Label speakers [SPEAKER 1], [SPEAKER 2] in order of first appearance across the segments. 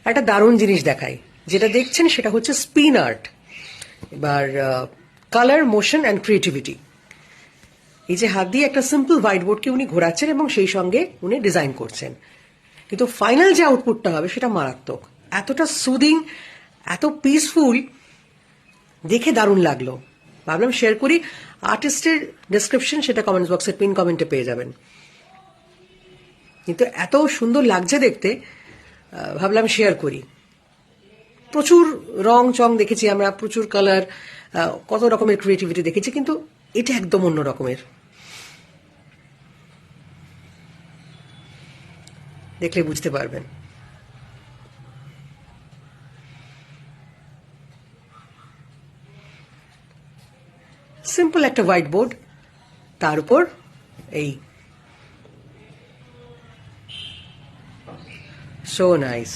[SPEAKER 1] একটা দারুণ জিনিস দেখাই। যেটা দেখছেন সেটা হচ্ছে স্পিন আর্ট। এবার কালার, মোশন অ্যান্ড ক্রিয়েটিভিটি। এই যে হাত দিয়ে একটা সিম্পল হোয়াইট বোর্ডকে উনি ঘোরাচ্ছেন এবং সেই সঙ্গে উনি ডিজাইন করছেন, কিন্তু ফাইনাল যে আউটপুটটা হবে সেটা মারাত্মক। এতটা সুদিং, এত পিসফুল, দেখে দারুণ লাগলো। ভাবলাম শেয়ার করি। আর্টিস্টের ডেসক্রিপশন সেটা কমেন্টস বক্সের পিন কমেন্টে পেয়ে যাবেন। কিন্তু এত সুন্দর লাগছে দেখতে, ভাবলাম শেয়ার করি। প্রচুর রং চং দেখেছি আমরা, প্রচুর কালার, কত রকমের ক্রিয়েটিভিটি দেখেছি, কিন্তু এটা একদম অন্য রকমের। দেখলে বুঝতে পারবেন। সিম্পল একটা হোয়াইট বোর্ড, তার উপর এই সো নাইস।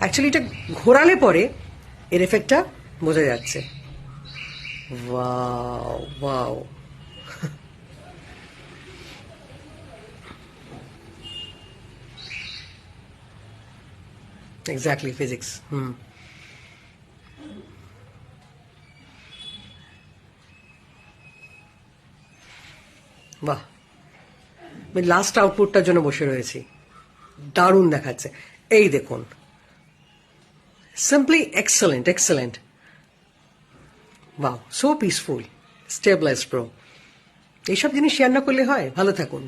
[SPEAKER 1] অ্যাকচুয়ালি এটা ঘোরালে পরে এর এফেক্টটা বোঝা যাচ্ছে। Wow wow. Exactly physics. বাহ, আমি লাস্ট আউটপুটটার জন্য বসে রয়েছি। দারুণ দেখাচ্ছে। এই দেখুন, simply excellent excellent. Wow, so peaceful, stabilize pro. এইসব জিনিস শেয়ার না করলে হয়। ভালো থাকুন।